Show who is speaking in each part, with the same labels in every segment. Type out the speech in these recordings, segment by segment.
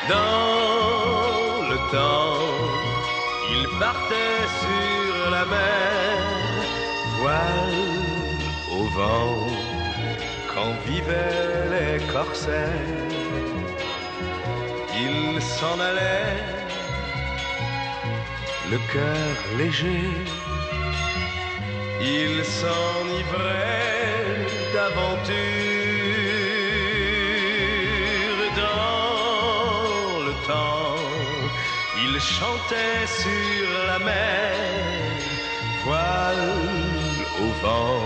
Speaker 1: Dans le temps, il partait sur la mer, voile au vent, quand vivaient les corsaires. Il s'en allait, le cœur léger, il s'enivrait d'aventure. Dans le temps, il chantait sur la mer, voile au vent,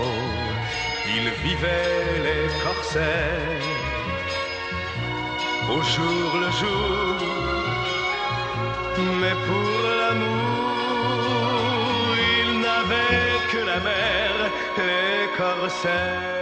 Speaker 1: il vivait les corsaires. Au jour le jour, mais pour l'amour, il n'avait que la mer, les corsaires.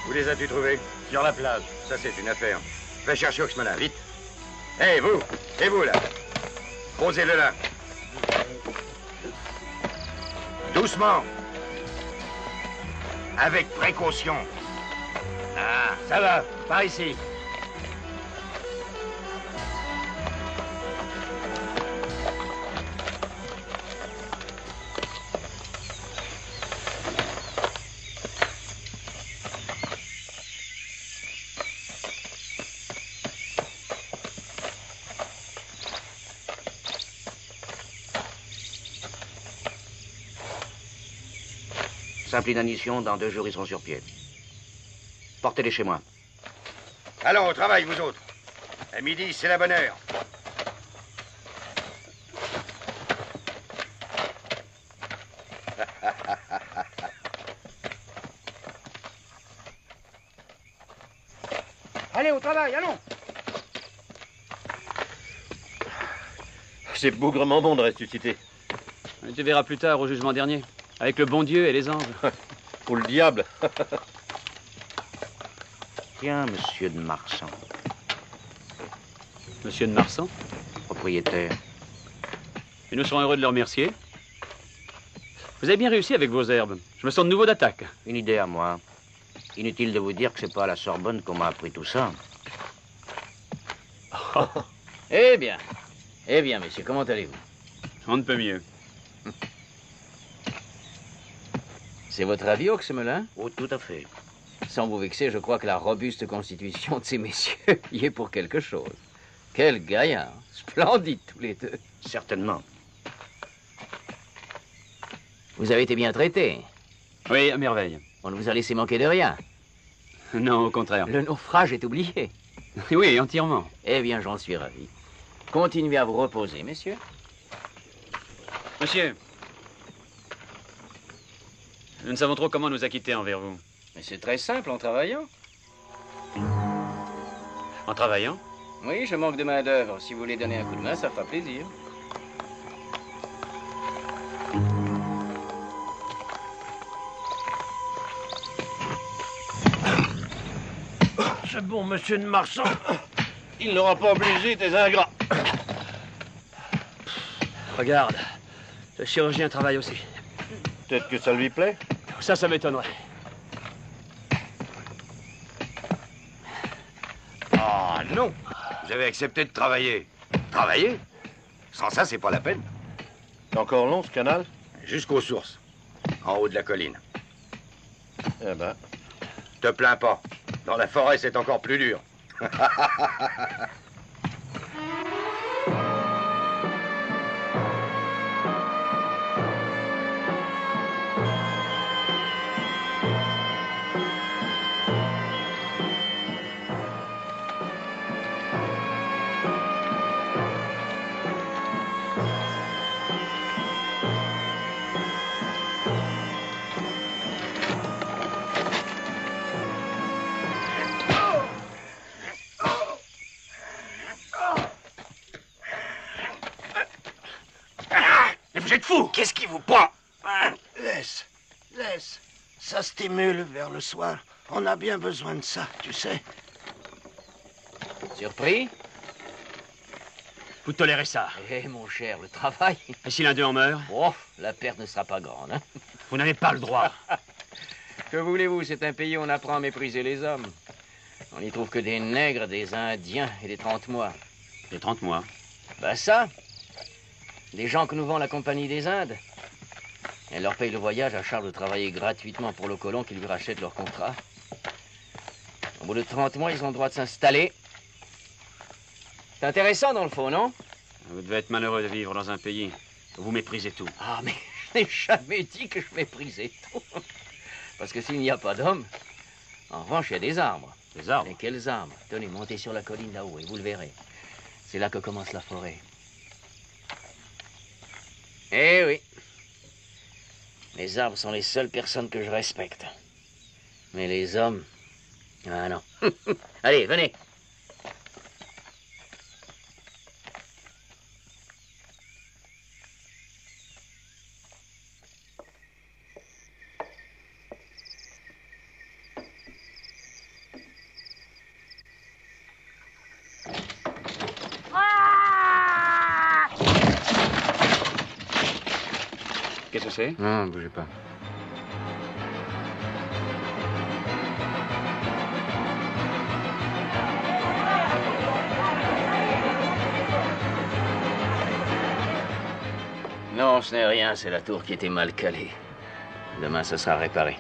Speaker 2: Où les as-tu trouvés? Sur la plage. Ça, c'est une affaire. Va chercher Oxmana, vite. Hé, vous! Et vous, là? Posez-le là. Doucement. Avec précaution. Ah, ça va. Par ici.
Speaker 3: Simple inanition, dans 2 jours, ils seront sur pied. Portez-les chez moi.
Speaker 2: Allons, au travail, vous autres. À midi, c'est la bonne heure.
Speaker 4: Allez, au travail, allons.
Speaker 5: C'est bougrement bon de ressusciter.
Speaker 6: Tu verras plus tard au jugement dernier. Avec le bon Dieu et les anges.
Speaker 5: Ou le diable.
Speaker 3: Tiens, monsieur de Marsan.
Speaker 6: Monsieur de Marsan,
Speaker 3: Propriétaire.
Speaker 6: et nous serons heureux de le remercier. Vous avez bien réussi avec vos herbes. Je me sens de nouveau d'attaque.
Speaker 3: Une idée à moi. Inutile de vous dire que c'est pas à la Sorbonne qu'on m'a appris tout ça.
Speaker 7: Eh bien, messieurs, comment allez-vous?
Speaker 6: On ne peut mieux.
Speaker 7: C'est votre avis, Oxmelin?
Speaker 3: Oh, tout à fait.
Speaker 7: Sans vous vexer, je crois que la robuste constitution de ces messieurs y est pour quelque chose. Quel gaillard! Splendides tous les deux.
Speaker 3: Certainement.
Speaker 7: Vous avez été bien traités.
Speaker 6: Oui, à merveille.
Speaker 7: On ne vous a laissé manquer de rien.
Speaker 6: Non, au contraire.
Speaker 7: Le naufrage est oublié.
Speaker 6: Oui, entièrement.
Speaker 7: Eh bien, j'en suis ravi. Continuez à vous reposer, messieurs.
Speaker 6: Monsieur, nous ne savons trop comment nous acquitter envers vous.
Speaker 7: Mais c'est très simple, en travaillant.
Speaker 6: En travaillant?
Speaker 7: Oui, je manque de main-d'œuvre. Si vous voulez donner un coup de main, ça fera plaisir.
Speaker 5: C'est bon, monsieur de Marsan. Il n'aura pas obligé tes ingrats.
Speaker 6: Regarde, le chirurgien travaille aussi.
Speaker 5: Peut-être que ça lui plaît.
Speaker 6: Ça m'étonnerait.
Speaker 2: Ah non! Vous avez accepté de travailler. Travailler? Sans ça, c'est pas la peine.
Speaker 5: C'est encore long, ce canal?
Speaker 2: Jusqu'aux sources. En haut de la colline.
Speaker 5: Eh ben.
Speaker 2: Te plains pas. Dans la forêt, c'est encore plus dur.
Speaker 5: fou!
Speaker 3: Qu'est-ce qui vous prend?
Speaker 5: Laisse. Ça stimule vers le soir. On a bien besoin de ça, tu sais.
Speaker 7: Surpris?
Speaker 6: Vous tolérez ça.
Speaker 7: Eh, mon cher, le travail.
Speaker 6: Et si l'un d'eux en meurt?
Speaker 7: Oh, la perte ne sera pas grande, hein?
Speaker 6: Vous n'avez pas le droit.
Speaker 7: Que voulez-vous, c'est un pays où on apprend à mépriser les hommes. On n'y trouve que des nègres, des Indiens et des 30 mois.
Speaker 6: Les 30 mois.
Speaker 7: Ben ça, des gens que nous vend la Compagnie des Indes. Elle leur paye le voyage à charge de travailler gratuitement pour le colon qui lui rachète leur contrat. Au bout de 30 mois, ils ont le droit de s'installer. C'est intéressant dans le fond, non?
Speaker 6: Vous devez être malheureux de vivre dans un pays où vous méprisez tout.
Speaker 7: Ah, mais je n'ai jamais dit que je méprisais tout. Parce que s'il n'y a pas d'hommes, en revanche, il y a des arbres.
Speaker 6: Des arbres?
Speaker 7: Mais quels arbres? Tenez, montez sur la colline là-haut et vous le verrez. C'est là que commence la forêt. Eh oui. Les arbres sont les seules personnes que je respecte. Mais les hommes... Ah non. Allez, venez.
Speaker 6: Qu'est-ce que c'est?
Speaker 7: Non, bougez pas. Non, ce n'est rien, c'est la tour qui était mal calée. Demain, ce sera réparé.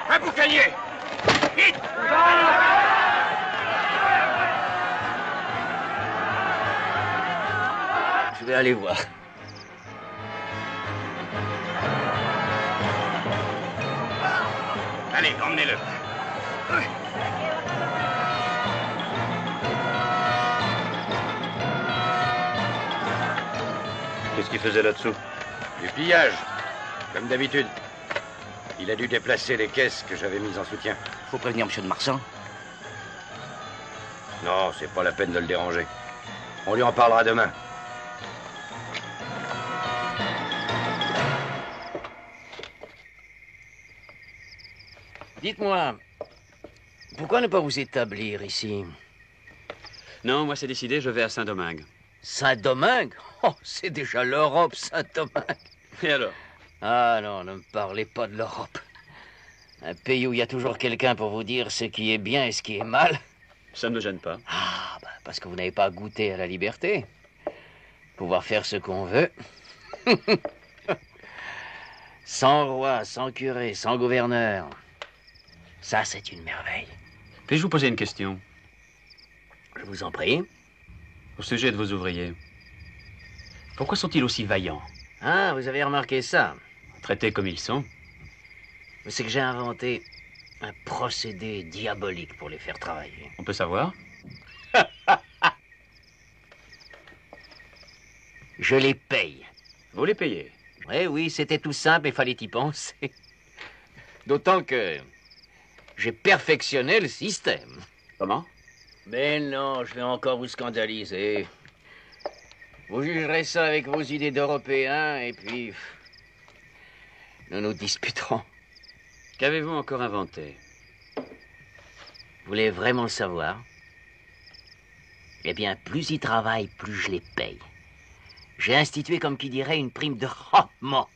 Speaker 2: Un boucanier! Vite!
Speaker 7: Je vais aller voir.
Speaker 2: Allez, emmenez-le.
Speaker 5: Qu'est-ce qu'il faisait là-dessous?
Speaker 2: Du pillage, comme d'habitude. Il a dû déplacer les caisses que j'avais mises en soutien.
Speaker 3: Faut prévenir M. de Marsan.
Speaker 2: Non, c'est pas la peine de le déranger. On lui en parlera demain.
Speaker 7: Dites-moi, pourquoi ne pas vous établir ici?
Speaker 6: Non, moi c'est décidé, je vais à Saint-Domingue.
Speaker 7: Saint-Domingue? Oh, c'est déjà l'Europe, Saint-Domingue.
Speaker 6: Et alors?
Speaker 7: Ah non, ne me parlez pas de l'Europe. Un pays où il y a toujours quelqu'un pour vous dire ce qui est bien et ce qui est mal.
Speaker 6: Ça ne me gêne pas.
Speaker 7: Ah, bah, parce que vous n'avez pas goûté à la liberté. Pouvoir faire ce qu'on veut. Sans roi, sans curé, sans gouverneur. Ça, c'est une merveille.
Speaker 6: Puis-je vous poser une question?
Speaker 7: Je vous en prie.
Speaker 6: Au sujet de vos ouvriers. Pourquoi sont-ils aussi vaillants?
Speaker 7: Ah, vous avez remarqué ça.
Speaker 6: Traités comme ils sont.
Speaker 7: C'est que j'ai inventé un procédé diabolique pour les faire travailler.
Speaker 6: On peut savoir?
Speaker 7: Je les paye.
Speaker 6: Vous les payez.
Speaker 7: Oui, c'était tout simple et fallait y penser. D'autant que j'ai perfectionné le système.
Speaker 6: Comment?
Speaker 7: Mais non, je vais encore vous scandaliser. Vous jugerez ça avec vos idées d'Européens et puis... nous nous disputerons.
Speaker 6: Qu'avez-vous encore inventé?
Speaker 7: Vous voulez vraiment le savoir? Eh bien, plus ils travaillent, plus je les paye. J'ai institué, comme qui dirait, une prime de rendement.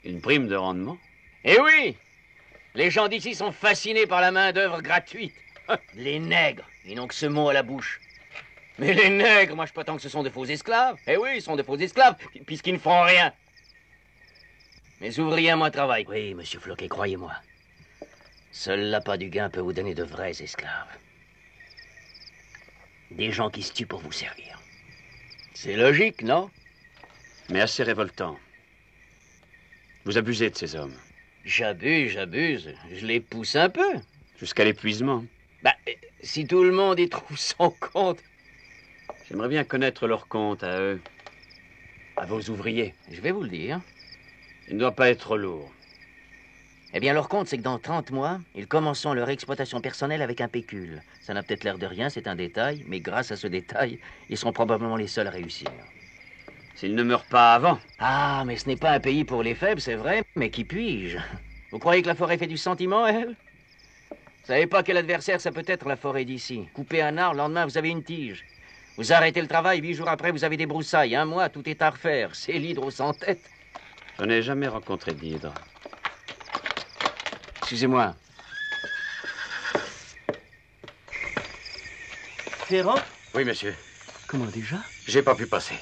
Speaker 6: Une prime de rendement?
Speaker 7: Eh oui! Les gens d'ici sont fascinés par la main-d'œuvre gratuite. Les nègres, ils n'ont que ce mot à la bouche. Mais les nègres, moi je prétends que ce sont de faux esclaves. Eh oui, ils sont de faux esclaves, puisqu'ils ne font rien. Mes ouvriers à moi travaillent. Oui, monsieur Floquet, croyez-moi. Seul l'appât du gain peut vous donner de vrais esclaves. Des gens qui se tuent pour vous servir. C'est logique, non?
Speaker 6: Mais assez révoltant. Vous abusez de ces hommes.
Speaker 7: J'abuse. Je les pousse un peu.
Speaker 6: Jusqu'à l'épuisement.
Speaker 7: Bah, si tout le monde y trouve son compte.
Speaker 6: J'aimerais bien connaître leur compte à eux. À vos ouvriers.
Speaker 7: Je vais vous le dire.
Speaker 6: Il ne doit pas être lourd.
Speaker 7: Eh bien, leur compte, c'est que dans 30 mois, ils commenceront leur exploitation personnelle avec un pécule. Ça n'a peut-être l'air de rien, c'est un détail, mais grâce à ce détail, ils seront probablement les seuls à réussir.
Speaker 6: S'ils ne meurent pas avant.
Speaker 7: Ah, mais ce n'est pas un pays pour les faibles, c'est vrai, mais qui puis-je? Vous croyez que la forêt fait du sentiment, elle? Vous savez pas quel adversaire ça peut être, la forêt d'ici. Coupez un arbre, le lendemain, vous avez une tige. Vous arrêtez le travail, 8 jours après, vous avez des broussailles. 1 mois, tout est à refaire. C'est l'hydre sans tête.
Speaker 6: Je n'ai jamais rencontré d'hydre.
Speaker 7: Excusez-moi.
Speaker 2: Ferrand? Oui, monsieur.
Speaker 7: Comment déjà?
Speaker 2: J'ai pas pu passer.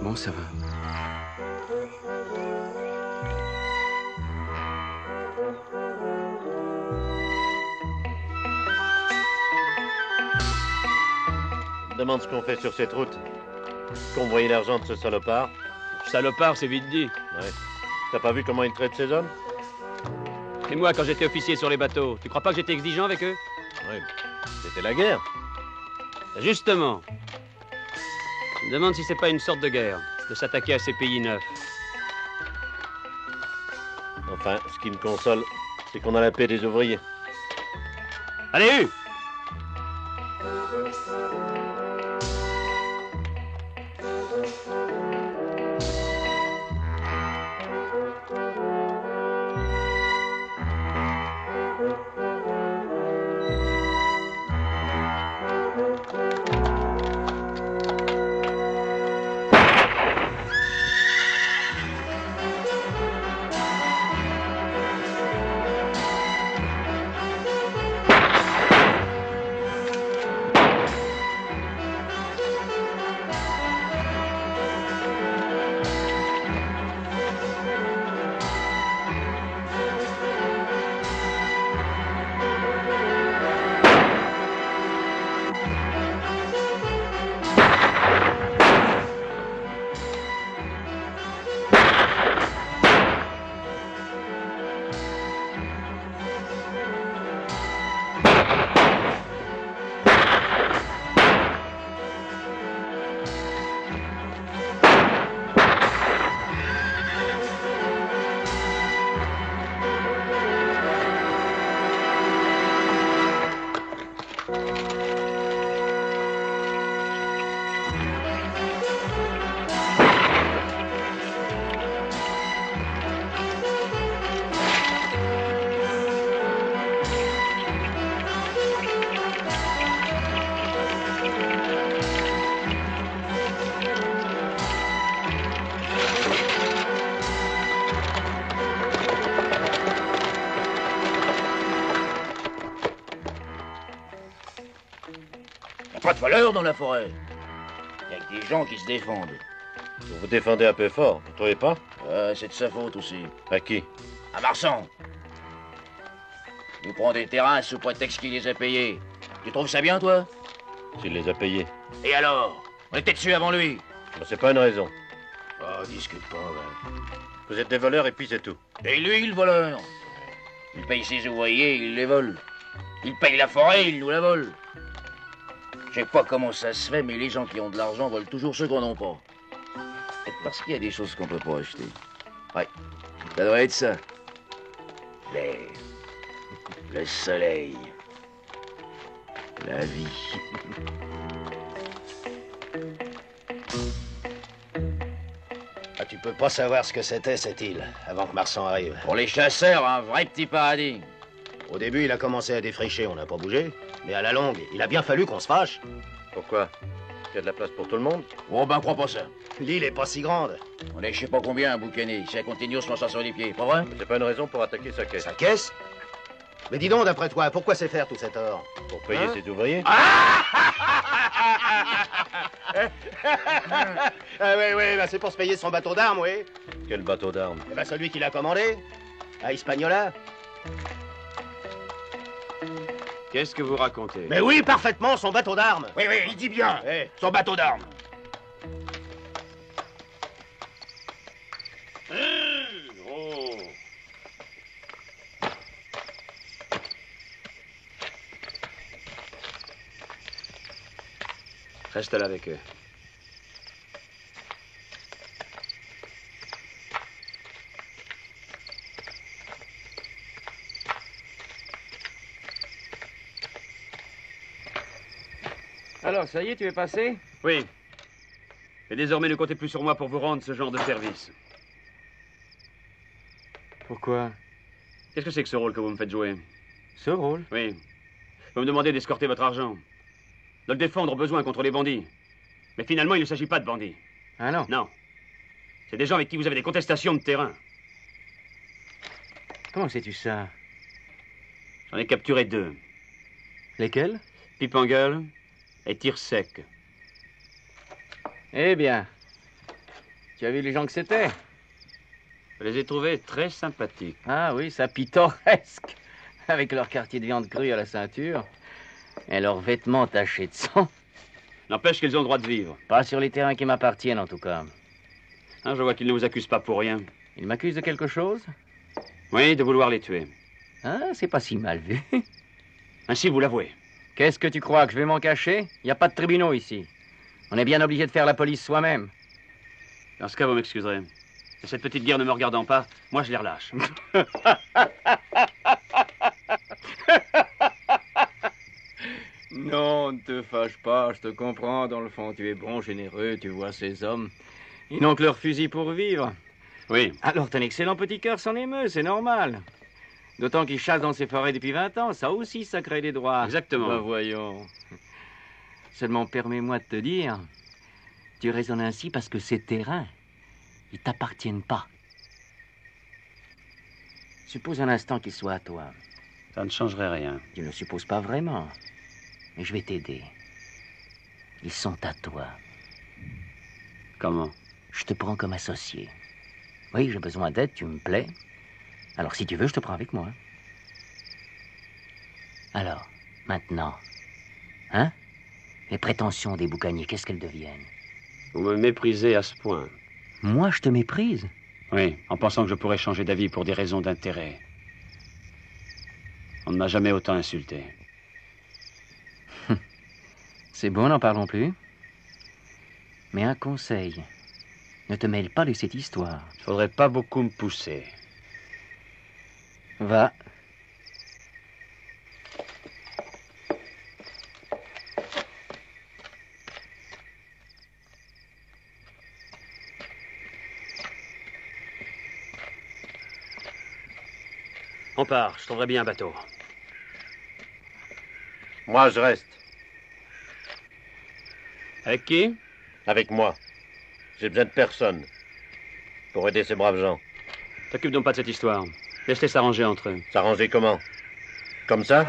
Speaker 7: Bon, ça va.
Speaker 4: Demande ce qu'on fait sur cette route. Convoyer l'argent de ce salopard.
Speaker 6: Salopard, c'est vite dit.
Speaker 4: Ouais. T'as pas vu comment il traite ses hommes?
Speaker 6: Et moi, quand j'étais officier sur les bateaux, tu crois pas que j'étais exigeant avec eux?
Speaker 4: Oui. C'était la guerre.
Speaker 6: Justement. Je me demande si c'est pas une sorte de guerre, de s'attaquer à ces pays neufs.
Speaker 4: Enfin, ce qui me console, c'est qu'on a la paix des ouvriers.
Speaker 6: Allez, Hue!
Speaker 7: Pas de valeur dans la forêt. Il y a que des gens qui se défendent.
Speaker 4: Vous vous défendez un peu fort, vous trouvez pas?
Speaker 7: C'est de sa faute aussi.
Speaker 4: À qui?
Speaker 7: À Marsan. Il nous prend des terrains sous prétexte qu'il les a payés. Tu trouves ça bien, toi?
Speaker 4: S'il les a payés.
Speaker 7: Et alors? On était dessus avant lui.
Speaker 4: Ben, c'est pas une raison.
Speaker 7: Oh, discute pas, ouais.
Speaker 4: Vous êtes des voleurs et puis c'est tout.
Speaker 7: Et lui, le voleur. Il paye ses ouvriers, il les vole. Il paye la forêt, il nous la vole. Je sais pas comment ça se fait, mais les gens qui ont de l'argent volent toujours ceux qu'on n'a pas. Et parce qu'il y a des choses qu'on peut pas acheter. Ouais, ça doit être ça. L'air, le soleil, la vie.
Speaker 5: Ah, tu peux pas savoir ce que c'était, cette île, avant que Marsan arrive.
Speaker 7: Pour les chasseurs, un vrai petit paradis.
Speaker 5: Au début, il a commencé à défricher, on n'a pas bougé. Mais à la longue, il a bien fallu qu'on se fâche.
Speaker 4: Pourquoi? Il y a de la place pour tout le monde?
Speaker 7: Oh ben, crois pas ça.
Speaker 5: L'île est pas si grande.
Speaker 7: On est je sais pas combien à boucaner. Si ça continue, on se lance sur les pieds, pas vrai?
Speaker 4: C'est pas une raison pour attaquer sa caisse.
Speaker 5: Sa caisse? Mais dis donc, d'après toi, pourquoi c'est faire tout cet or?
Speaker 4: Pour payer ses ouvriers?
Speaker 5: Ah oui, bah c'est pour se payer son bateau d'armes, oui.
Speaker 4: Quel bateau d'armes?
Speaker 5: Eh ben celui qui l'a commandé, à Hispaniola.
Speaker 6: Qu'est-ce que vous racontez?
Speaker 5: Mais oui, parfaitement, son bateau d'armes.
Speaker 7: Oui, il dit bien.
Speaker 5: Son bateau d'armes.
Speaker 6: Reste là avec eux.
Speaker 7: Alors, ça y est, tu es passé?
Speaker 6: Oui. Et désormais, ne comptez plus sur moi pour vous rendre ce genre de service.
Speaker 7: Pourquoi?
Speaker 6: Qu'est-ce que c'est que ce rôle que vous me faites jouer?
Speaker 7: Ce rôle?
Speaker 6: Oui. Vous me demandez d'escorter votre argent. De le défendre au besoin contre les bandits. Mais finalement, il ne s'agit pas de bandits.
Speaker 7: Ah non?
Speaker 6: Non. C'est des gens avec qui vous avez des contestations de terrain.
Speaker 7: Comment sais-tu ça?
Speaker 6: J'en ai capturé 2.
Speaker 7: Lesquels?
Speaker 6: Pipe en gueule et tir sec.
Speaker 7: Eh bien, tu as vu les gens que c'était?
Speaker 6: Je les ai trouvés très sympathiques.
Speaker 7: Ah oui, ça pittoresque. Avec leur quartier de viande crue à la ceinture et leurs vêtements tachés de sang.
Speaker 6: N'empêche qu'ils ont le droit de vivre.
Speaker 7: Pas sur les terrains qui m'appartiennent, en tout cas.
Speaker 6: Hein, je vois qu'ils ne vous accusent pas pour rien.
Speaker 7: Ils m'accusent de quelque chose?
Speaker 6: Oui, de vouloir les tuer.
Speaker 7: Ah, c'est pas si mal vu.
Speaker 6: Ainsi, vous l'avouez.
Speaker 7: Qu'est-ce que tu crois, que je vais m'en cacher? Il n'y a pas de tribunaux ici. On est bien obligé de faire la police soi-même.
Speaker 6: Dans ce cas, vous m'excuserez. Et cette petite guerre ne me regardant pas, moi, je les relâche.
Speaker 7: Non, ne te fâche pas, je te comprends. Dans le fond, tu es bon, généreux, tu vois ces hommes. Ils n'ont que leur fusil pour vivre.
Speaker 6: Oui.
Speaker 7: Alors, ton excellent petit cœur s'en émeut, c'est normal. D'autant qu'ils chassent dans ces forêts depuis 20 ans, ça aussi, ça crée des droits.
Speaker 6: Exactement.
Speaker 7: Bah, voyons. Seulement, permets-moi de te dire, tu raisonnes ainsi parce que ces terrains, ils t'appartiennent pas. Suppose un instant qu'ils soient à toi.
Speaker 6: Ça ne changerait rien.
Speaker 7: Tu ne le supposes pas vraiment. Mais je vais t'aider. Ils sont à toi.
Speaker 6: Comment?
Speaker 7: Je te prends comme associé. Oui, j'ai besoin d'aide, tu me plais. Alors, si tu veux, je te prends avec moi. Alors, maintenant, hein? Les prétentions des boucaniers, qu'est-ce qu'elles deviennent?
Speaker 6: Vous me méprisez à ce point.
Speaker 7: Moi, je te méprise?
Speaker 6: Oui, en pensant que je pourrais changer d'avis pour des raisons d'intérêt. On ne m'a jamais autant insulté.
Speaker 7: C'est bon, n'en parlons plus. Mais un conseil. Ne te mêle pas de cette histoire.
Speaker 6: Il faudrait pas beaucoup me pousser.
Speaker 7: Va.
Speaker 6: On part, je trouverai bien un bateau.
Speaker 4: Moi, je reste.
Speaker 6: Avec qui?
Speaker 4: Avec moi. J'ai besoin de personne pour aider ces braves gens.
Speaker 6: T'occupe donc pas de cette histoire. Laisse-les s'arranger entre eux.
Speaker 4: S'arranger comment? Comme ça?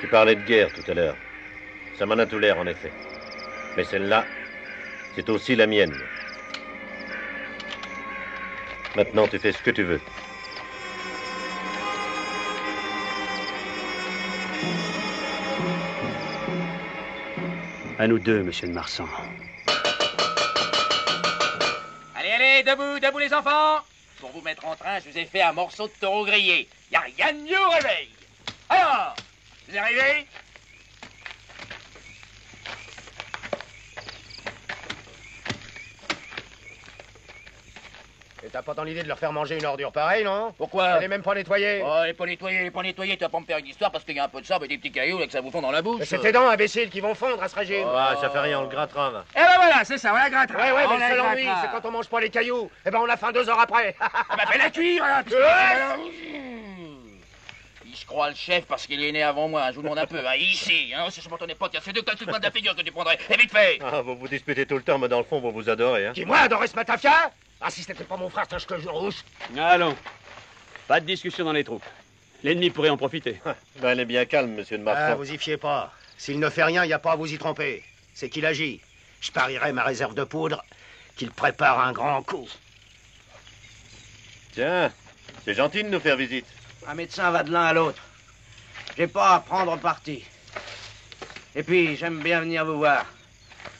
Speaker 4: Tu parlais de guerre tout à l'heure. Ça m'en a tout l'air, en effet. Mais celle-là, c'est aussi la mienne. Maintenant, tu fais ce que tu veux.
Speaker 6: À nous deux, monsieur de Marsan.
Speaker 8: Allez, allez, debout, debout les enfants! Pour vous mettre en train, je vous ai fait un morceau de taureau grillé. Y a rien de mieux au réveil. Alors, vous êtes arrivés?
Speaker 2: Et t'as pas dans l'idée de leur faire manger une ordure pareille, non?
Speaker 8: Pourquoi?
Speaker 2: Elle est même pas nettoyée.
Speaker 8: Oh, elle est pas nettoyée, tu vas pas me faire une histoire parce qu'il y a un peu de sable et des petits cailloux et que ça vous fond dans la bouche.
Speaker 2: Mais c'est tes dents, imbécile, qui vont fondre à ce régime.
Speaker 4: Ah, ça fait rien, on le grattera, va.
Speaker 8: Eh ben voilà, c'est ça, on la grattera.
Speaker 2: Ouais,
Speaker 8: On
Speaker 2: mais
Speaker 8: la
Speaker 2: le seul ennui,
Speaker 8: grattera.
Speaker 2: c'est quand on mange pas les cailloux. Eh ben, on a faim 2 heures après.
Speaker 8: Ah bah fais-la cuire, là. Il se croit le chef parce qu'il est né avant moi, je vous demande un peu, hein, ici, hein, si je m'entendais pas, tiens, c'est 2 calculs de la figure que tu prendrais, et vite fait.
Speaker 4: Ah, vous vous disputez tout le temps, mais dans le fond, vous vous adorez, hein.
Speaker 2: Qui, moi, adorer ce matafia? Ah, si c'était pas mon frère, sache que je rousse.
Speaker 6: Allons. Pas de discussion dans les troupes. L'ennemi pourrait en profiter.
Speaker 4: Ben, elle est bien calme, monsieur de
Speaker 5: Ah,
Speaker 4: Marsan.
Speaker 5: vous y fiez pas. S'il ne fait rien, il n'y a pas à vous y tromper. C'est qu'il agit. Je parierais ma réserve de poudre qu'il prépare un grand coup.
Speaker 4: Tiens, c'est gentil de nous faire visite.
Speaker 3: Un médecin va de l'un à l'autre. J'ai pas à prendre parti. Et puis, j'aime bien venir vous voir.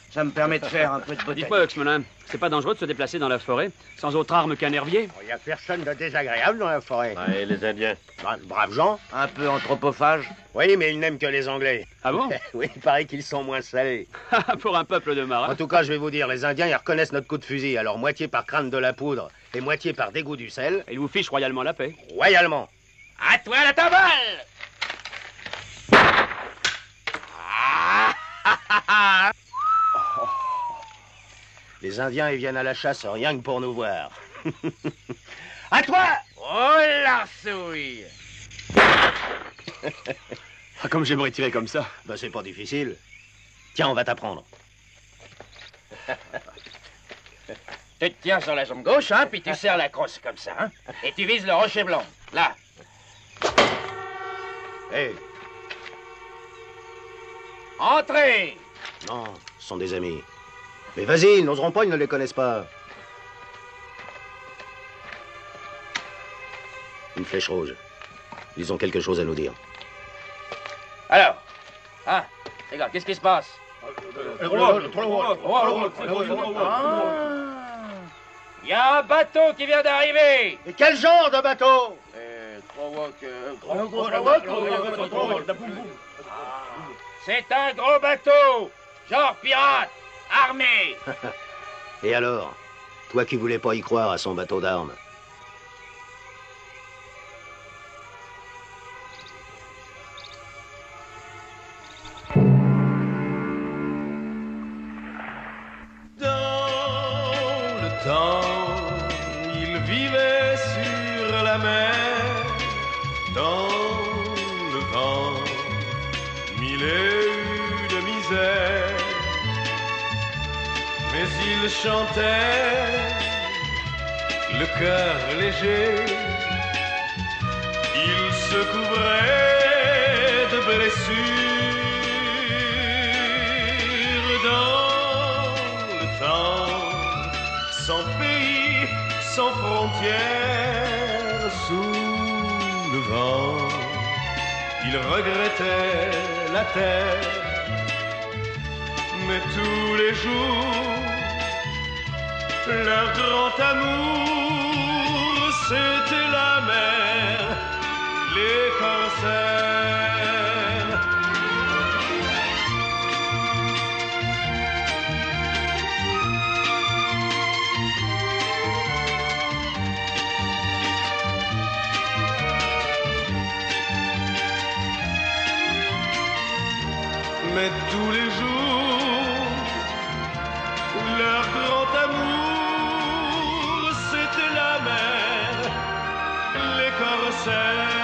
Speaker 3: Ça me permet de faire un peu de beauté.
Speaker 6: Dites-moi, Oxman, C'est pas dangereux de se déplacer dans la forêt sans autre arme qu'un herbier?
Speaker 5: Il n'y a personne de désagréable dans la forêt.
Speaker 4: Ah, et les Indiens?
Speaker 5: Braves gens.
Speaker 3: Un peu anthropophage?
Speaker 5: Oui, mais ils n'aiment que les Anglais.
Speaker 6: Ah bon?
Speaker 5: Oui, il paraît qu'ils sont moins salés.
Speaker 6: Pour un peuple de marins.
Speaker 5: En tout cas, je vais vous dire, les Indiens, ils reconnaissent notre coup de fusil. Alors, moitié par crainte de la poudre et moitié par dégoût du sel.
Speaker 6: Ils vous fichent royalement la paix.
Speaker 5: Royalement.
Speaker 8: À toi la tabale!
Speaker 5: Les Indiens, ils viennent à la chasse rien que pour nous voir.
Speaker 8: À toi! Oh l'arsouille!
Speaker 6: Ah, comme j'aimerais tirer comme ça.
Speaker 5: Ben, c'est pas difficile. Tiens, on va t'apprendre.
Speaker 8: Tu te tiens sur la jambe gauche, hein, puis tu serres la crosse comme ça, hein, et tu vises le rocher blanc. Là.
Speaker 5: Hé,
Speaker 8: Entrez!
Speaker 5: non, ce sont des amis. Mais vas-y, ils n'oseront pas, ils ne les connaissent pas. Une flèche rouge. Ils ont quelque chose à nous dire.
Speaker 8: Alors, hein, les gars, qu'est-ce qui se passe? Il y a un bateau qui vient d'arriver!
Speaker 5: Et quel genre de bateau?
Speaker 8: C'est un gros bateau! Genre pirate! Armé!
Speaker 5: Et alors? Toi qui voulais pas y croire à son bateau d'armes.
Speaker 1: Dans le temps, il vivait sur la mer, dans le vent, mille et une de misère. Mais il chantait, le cœur léger, il se couvrait de blessures. Dans le temps, sans pays, sans frontières, sous le vent, il regrettait la terre. Mais tous les jours, leur grand amour, c'était la mer, les corsaires. Mais tous les jours, leur grand amour, c'était la mer, les corsaires.